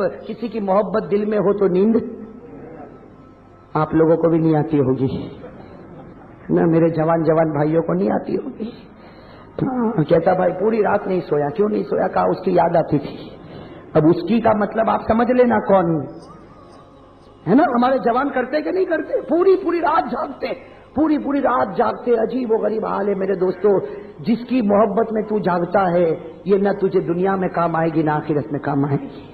جب کسی کی محبت دل میں ہو تو نیند آپ لوگوں کو بھی نہیں آتی ہوگی نہ، میرے جوان بھائیوں کو نہیں آتی ہوگی. کہتا بھائی پوری رات نہیں سویا. کیوں نہیں سویا؟ کہا اس کی یاد آتی تھی. اب اس کی کا مطلب آپ سمجھ لینا کون ہے نا. ہمارے جوان کرتے کہ نہیں کرتے؟ پوری رات جاگتے، پوری رات جاگتے. عجیب و غریب حال ہے میرے دوستو. جس کی محبت میں تو جاگتا ہے یہ نہ تجھے دنیا میں کام آئے گی نہ آخرت میں کام آئے گی،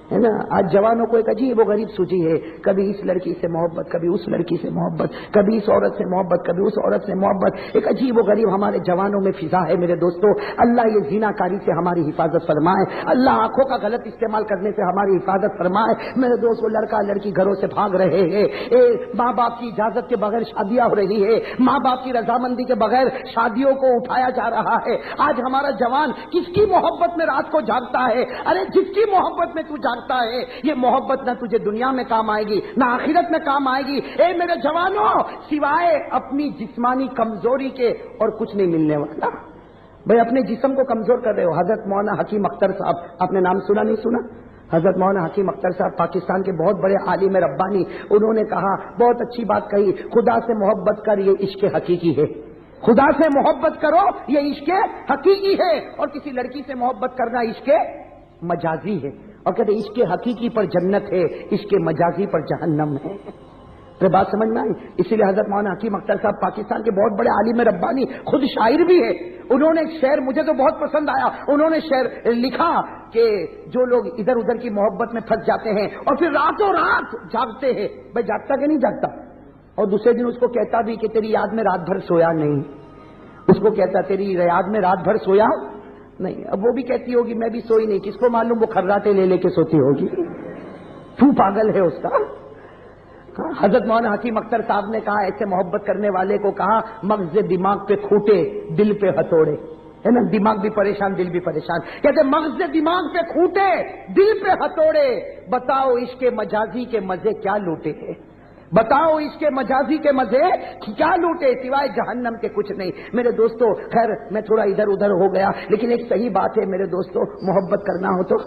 ہے نا. آج جوانوں کو ایک عجیب و غریب سوچی ہے، کبھی اس لڑکی سے محبت، کبھی اس لڑکی سے محبت، کبھی اس عورت سے محبت، کبھی اس عورت سے محبت. ایک عجیب و غریب ہمارے جوانوں میں فضا ہے میرے دوستو. اللہ یہ زنا کاری سے ہماری حفاظت فرمائے. اللہ آنکھوں کا غلط استعمال کرنے سے ہماری حفاظت فرمائے. میرے دوستو لڑکا لڑکی گھروں سے بھاگ رہے ہیں، ماں باپ کی اجازت کے بغیر شادیاں ہو رہی ہے، ماں باپ کی رضامندی کے بغیر شادیوں کو اٹھایا جا رہا ہے. آج ہمارا جوان کس کی محبت میں رات کو جاگتا ہے؟ ارے جس کی محبت میں تو جاگتا ہے یہ محبت نہ تجھے دنیا میں کام آئے گی نہ آخرت میں کام آئے گی. اے میرے جوانوں، سوائے اپنی جسمانی کمزوری کے اور کچھ نہیں ملنے والا. بھائی اپنے جسم کو کمزور کر رہے ہو. حضرت مولانا حکیم اختر صاحب، آپ نے نام سنا نہیں سنا؟ حضرت مولانا حکیم اختر صاحب پاکستان کے بہت بڑے عالم ربانی. انہوں نے کہا، بہت اچھی بات کہی، خدا سے محبت کر یہ عشق حقیقی ہے. خدا سے محبت کرو یہ عشق حقیقی ہے، اور کسی لڑکی سے محبت کرنا عشق مجازی ہے. اور کہتے عشق حقیقی پر جنت ہے، عشق مجازی پر جہنم ہے. تو بات سمجھ میں آئی؟ اسی لیے حضرت مولانا حکیم اختر صاحب پاکستان کے بہت بڑے عالم ربانی، خود شاعر بھی ہے. انہوں نے ایک شعر مجھے تو بہت پسند آیا. انہوں نے شعر لکھا کہ جو لوگ ادھر ادھر کی محبت میں پھنس جاتے ہیں اور پھر راتوں رات جاگتے ہیں. بھائی جاگتا کہ نہیں جاگتا؟ اور دوسرے دن اس کو کہتا بھی کہ تیری یاد میں رات بھر سویا نہیں. اس کو کہتا تیری یاد میں رات بھر سویا نہیں. اب وہ بھی کہتی ہوگی میں بھی سوئی نہیں. کس کو معلوم وہ خراٹے لے لے کے سوتی ہوگی. تو پاگل ہے اس کا. حضرت مولانا حکیم اختر صاحب نے کہا، ایسے محبت کرنے والے کو کہا مغز دماغ پہ کھوٹے دل پہ ہتھوڑے. ہے نا، دماغ بھی پریشان دل بھی پریشان. کہتے مغز دماغ پہ کھوٹے دل پہ ہتھوڑے، بتاؤ عشق مجازی کے مزے کیا لوٹے ہیں. بتاؤ اس کے مجازی کے مزے کیا لوٹے، سوائے جہنم کے کچھ نہیں. میرے دوستو خیر میں تھوڑا ادھر ادھر ہو گیا، لیکن ایک صحیح بات ہے میرے دوستو، محبت کرنا ہو تو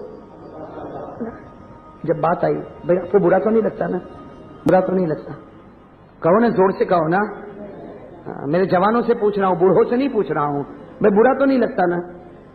جب بات آئی، بھائی آپ کو برا تو نہیں لگتا نا؟ برا تو نہیں لگتا؟ کہو نا، زور سے کہو نا. میرے جوانوں سے پوچھ رہا ہوں، بوڑھوں سے نہیں پوچھ رہا ہوں. بھائی برا تو نہیں لگتا نا؟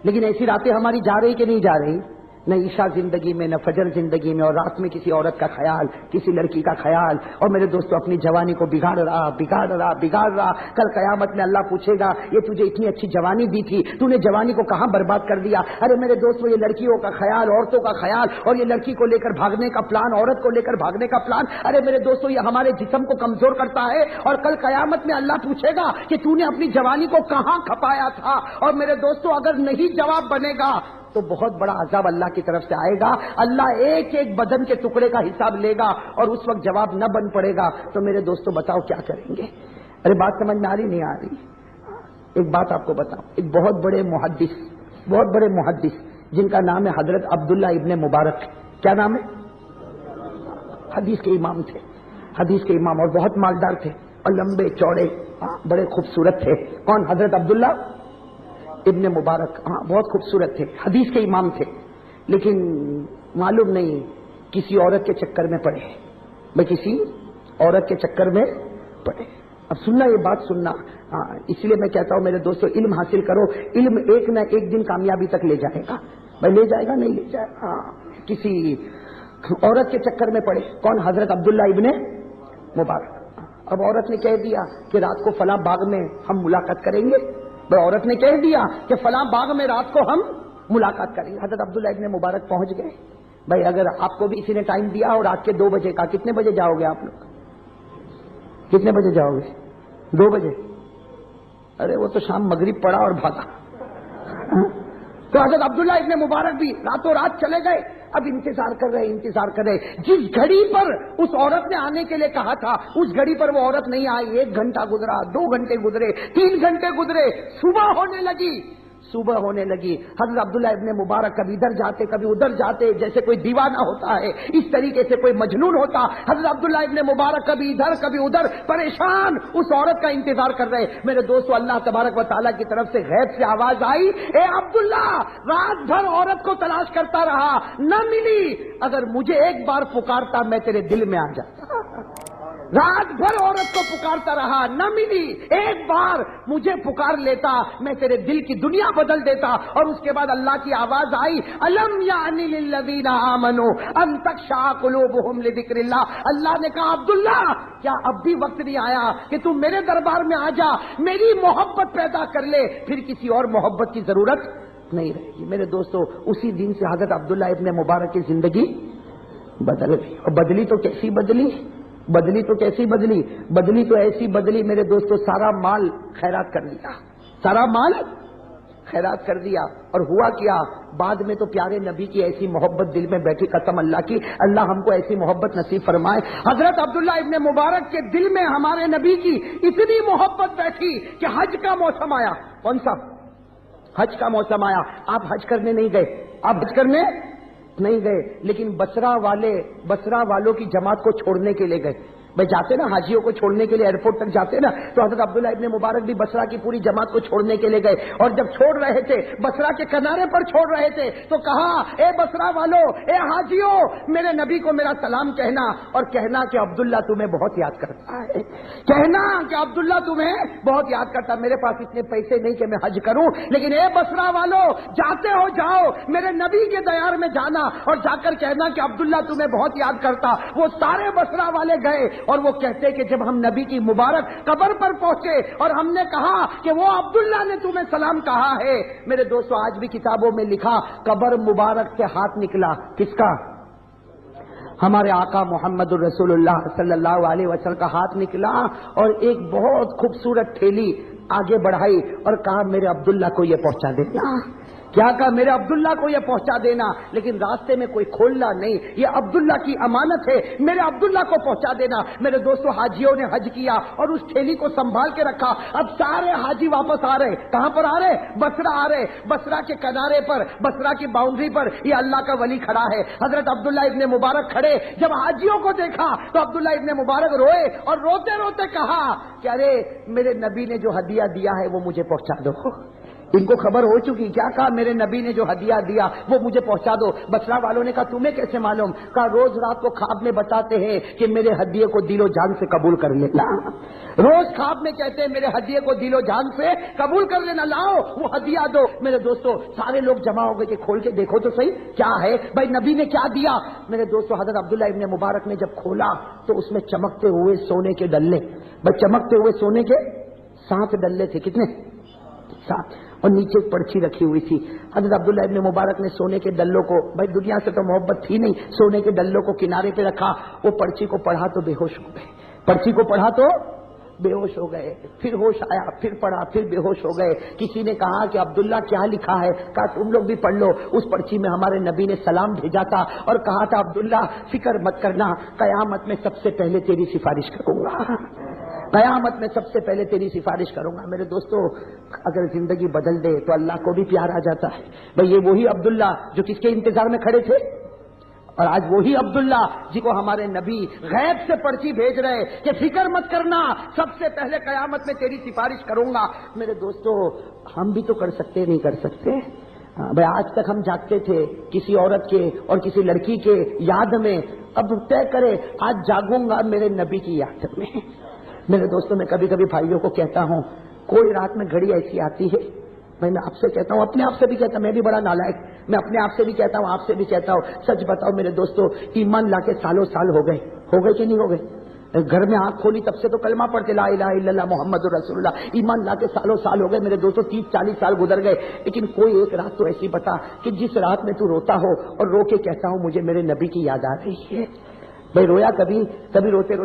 لیکن ایسی راتیں ہماری جا رہی کہ نہیں جا رہی؟ نہ عشاء زندگی میں، نہ فجر زندگی میں، اور رات میں کسی عورت کا خیال، کسی لڑکی کا خیال. اور میرے دوستو اپنی جوانی کو بگاڑ رہا. کل قیامت میں اللہ پوچھے گا، یہ تجھے اتنی اچھی جوانی دی تھی، تو نے جوانی کو کہاں برباد کر دیا؟ ارے میرے دوستو یہ لڑکیوں کا خیال، عورتوں کا خیال، اور یہ لڑکی کو لے کر بھاگنے کا پلان، عورت کو لے کر بھاگنے کا پلان، ارے میرے دوستو یہ ہمارے جسم کو کمزور کرتا ہے. اور کل قیامت میں اللہ پوچھے گا کہ تو نے اپنی جوانی کو کہاں کھپایا تھا. اور میرے دوستو اگر نہیں جواب بنے گا تو بہت بڑا عذاب اللہ کی طرف سے آئے گا. اللہ ایک ایک بدن کے ٹکڑے کا حساب لے گا، اور اس وقت جواب نہ بن پڑے گا تو میرے دوستو بتاؤ کیا کریں گے؟ ارے بات سمجھ میں آ رہی نہیں آ رہی؟ ایک بات آپ کو بتاؤں، ایک بہت بڑے محدث جن کا نام ہے حضرت عبداللہ ابن مبارک. کیا نام ہے؟ حدیث کے امام تھے، حدیث کے امام، اور بہت مالدار تھے اور لمبے چوڑے، بڑے خوبصورت تھے. کون؟ حضرت عبداللہ ابن مبارک. بہت خوبصورت تھے، حدیث کے امام تھے، لیکن معلوم نہیں کسی عورت کے چکر میں پڑے. میں کسی عورت کے چکر میں پڑے. اب سننا، یہ بات سننا. اس لیے میں کہتا ہوں میرے دوستو علم حاصل کرو. علم ایک نہ ایک دن کامیابی تک لے جائے گا. بھائی لے جائے گا نہیں لے جائے گا. کسی عورت کے چکر میں پڑے. کون؟ حضرت عبداللہ ابن مبارک. اب عورت نے کہہ دیا کہ رات کو فلاں باغ میں ہم ملاقات کریں گے. عورت نے کہہ دیا کہ فلاں باغ میں رات کو ہم ملاقات کریں گے. حضرت عبداللہ ابن مبارک پہنچ گئے. بھائی اگر آپ کو بھی اسی نے ٹائم دیا اور رات کے 2 بجے کا، کتنے بجے جاؤ گے آپ لوگ؟ کتنے بجے جاؤ گے؟ 2 بجے. ارے وہ تو شام مغرب پڑا اور بھاگا. تو حضرت عبداللہ ابن مبارک بھی راتوں رات چلے گئے. اب انتظار کر رہے. جس گھڑی پر اس عورت نے آنے کے لیے کہا تھا اس گھڑی پر وہ عورت نہیں آئی. 1 گھنٹہ گزرا، 2 گھنٹے گزرے، 3 گھنٹے گزرے. صبح ہونے لگی صبح ہونے لگی، حضرت عبداللہ ابن مبارک کبھی ادھر جاتے کبھی ادھر جاتے، جیسے کوئی دیوانہ ہوتا ہے اس طریقے سے کوئی مجنون ہوتا۔ حضرت عبداللہ ابن مبارک کبھی ادھر کبھی ادھر پریشان اس عورت کا انتظار کر رہے۔ میرے دوستو، اللہ تبارک و تعالیٰ کی طرف سے غیب سے آواز آئی، اے عبداللہ، رات بھر عورت کو تلاش کرتا رہا، نہ ملی، اگر مجھے ایک بار پکارتا میں تیرے دل میں آ جاتا۔ رات بھر عورت کو پکارتا رہا، نہ ملی، ایک بار مجھے پکار لیتا میں تیرے دل کی دنیا بدل دیتا۔ اور اس کے بعد اللہ کی آواز آئی، الم یعنی للذین آمنوا ان تخشع قلوبہم لذکر اللہ۔ اللہ نے کہا، عبداللہ، کیا اب بھی وقت نہیں آیا کہ تم میرے دربار میں آ جا، میری محبت پیدا کر لے، پھر کسی اور محبت کی ضرورت نہیں رہے گی۔ میرے دوستو، اسی دن سے حضرت عبداللہ ابن مبارک کی زندگی بدل گئی۔ اور بدلی تو کیسی بدلی، بدلی تو کیسی بدلی، بدلی تو ایسی بدلی میرے دوستو، سارا مال خیرات کر دیا، سارا مال خیرات کر دیا۔ اور ہوا کیا، بعد میں تو پیارے نبی کی ایسی محبت دل میں بیٹھی، قسم اللہ کی، اللہ ہم کو ایسی محبت نصیب فرمائے۔ حضرت عبداللہ ابن مبارک کے دل میں ہمارے نبی کی اتنی محبت بیٹھی کہ حج کا موسم آیا۔ کون سا؟ حج کا موسم آیا۔ آپ حج کرنے نہیں گئے، آپ حج کرنے نہیں گئے، لیکن بصرہ والوں کی جماعت کو چھوڑنے کے لیے گئے۔ بھائی جاتے نا حاجیوں کو چھوڑنے کے لیے ایئرپورٹ تک جاتے نا، تو حضرت عبداللہ ابن مبارک بھی بصرہ کی پوری جماعت کو چھوڑنے کے لیے گئے۔ اور جب چھوڑ رہے تھے، بصرہ کے کنارے پر چھوڑ رہے تھے، تو کہا، اے بصرہ والو، اے حاجیوں، میرے نبی کو میرا سلام کہنا، اور کہنا کہ عبداللہ تمہیں بہت یاد کرتا ہے، کہنا کہ عبداللہ تمہیں بہت یاد کرتا ہے۔ میرے پاس اتنے پیسے نہیں کہ میں حج کروں، لیکن اے بصرہ والو، جاتے ہو جاؤ، میرے نبی کے دیار میں جانا اور جا کر کہنا کہ عبداللہ تمہیں بہت یاد کرتا۔ وہ سارے بصرہ والے گئے، اور وہ کہتے کہ جب ہم نبی کی مبارک قبر پر پہنچے اور ہم نے کہا کہ وہ عبداللہ نے تمہیں سلام کہا ہے، میرے دوستو آج بھی کتابوں میں لکھا، قبر مبارک سے ہاتھ نکلا، کس کا؟ ہمارے آقا محمد الرسول اللہ صلی اللہ علیہ وسلم کا ہاتھ نکلا، اور ایک بہت خوبصورت تھیلی آگے بڑھائی اور کہا، میرے عبداللہ کو یہ پہنچا دینا۔ کیا کہا؟ میرے عبداللہ کو یہ پہنچا دینا، لیکن راستے میں کوئی کھولنا نہیں، یہ عبداللہ کی امانت ہے، میرے عبداللہ کو پہنچا دینا۔ میرے دوستو، حاجیوں نے حج کیا اور اس تھیلی کو سنبھال کے رکھا۔ اب سارے حاجی واپس آ رہے، کہاں پر آ رہے؟ بصرہ آ رہے۔ بصرہ کے کنارے پر، بصرہ کی باؤنڈری پر یہ اللہ کا ولی کھڑا ہے، حضرت عبداللہ ابن مبارک کھڑے۔ جب حاجیوں کو دیکھا تو عبداللہ ابن مبارک روئے اور روتے روتے کہا کہ ارے میرے نبی نے جو ہدیہ دیا ہے وہ مجھے پہنچا دو۔ ان کو خبر ہو چکی، کیا کہا؟ میرے نبی نے جو ہدیہ دیا وہ مجھے پہنچا دو۔ بصرہ والوں نے کہا، تمہیں کیسے معلوم؟ کہا، روز رات کو خواب میں بتاتے ہیں کہ میرے ہدیے کو دل و جان سے قبول کر لینا، روز خواب میں کہتے ہیں میرے ہدیے کو دل و جان سے قبول کر لینا، لاؤ وہ ہدیہ دو۔ میرے دوستو، سارے لوگ جمع ہو گئے کہ کھول کے دیکھو تو صحیح کیا ہے، بھائی نبی نے کیا دیا۔ میرے دوستو، حضرت عبداللہ ابن مبارک نے جب کھولا تو اس میں چمکتے ہوئے سونے کے ڈلے، بھائی چمکتے ہوئے سونے کے 7 ڈلے تھے۔ کتنے؟ 7۔ اور نیچے ایک پرچی رکھی ہوئی تھی۔ حضرت عبداللہ ابن مبارک نے سونے کے ڈلوں کو، بھائی دنیا سے تو محبت تھی نہیں، سونے کے ڈلوں کو کنارے پہ رکھا، وہ پرچی کو پڑھا تو بے ہوش ہو گئے، پرچی کو پڑھا تو بے ہوش ہو گئے، پھر ہوش آیا، پھر پڑھا، پھر بے ہوش ہو گئے۔ کسی نے کہا کہ عبداللہ کیا لکھا ہے؟ کہا تم لوگ بھی پڑھ لو۔ اس پرچی میں ہمارے نبی نے سلام بھیجا تھا اور کہا تھا، عبداللہ فکر مت کرنا، قیامت میں سب سے پہلے تیری سفارش کروں گا، قیامت میں سب سے پہلے تیری سفارش کروں گا۔ میرے دوستو، اگر زندگی بدل دے تو اللہ کو بھی پیار آ جاتا ہے۔ بھئی یہ وہی عبداللہ جو کس کے انتظار میں کھڑے تھے، اور آج وہی عبداللہ جی کو ہمارے نبی غیب سے پرچی بھیج رہے کہ فکر مت کرنا، سب سے پہلے قیامت میں تیری سفارش کروں گا۔ میرے دوستو، ہم بھی تو کر سکتے نہیں کر سکتے؟ بھئی آج تک ہم جاگتے تھے کسی عورت کے اور کسی لڑکی کے یاد میں، اب طے کرے آج جاگوں گا میرے نبی کی یاد میں۔ میرے دوستوں، میں کبھی کبھی بھائیوں کو کہتا ہوں، کوئی رات میں گھڑی ایسی آتی ہے، میں آپ سے کہتا ہوں، اپنے آپ سے بھی کہتا ہوں، میں بھی بڑا نالائق، میں اپنے آپ سے بھی کہتا ہوں، آپ سے بھی کہتا ہوں، سچ بتاؤ میرے دوستوں، ایمان لا کے سالوں سال ہو گئے کہ نہیں ہو گئے؟ گھر میں آنکھ کھولی تب سے تو کلمہ پڑھتے، لا الہ الا اللہ محمد رسول اللہ، ایمان لا کے سالوں سال ہو گئے میرے دوستوں، 30-40 سال گزر گئے، لیکن کوئی ایک رات تو ایسی بتا کہ جس رات میں تو روتا ہو اور رو کے کہتا ہوں مجھے میرے نبی کی یاد آ رہی ہے۔ بھائی رویا کبھی روتے روتے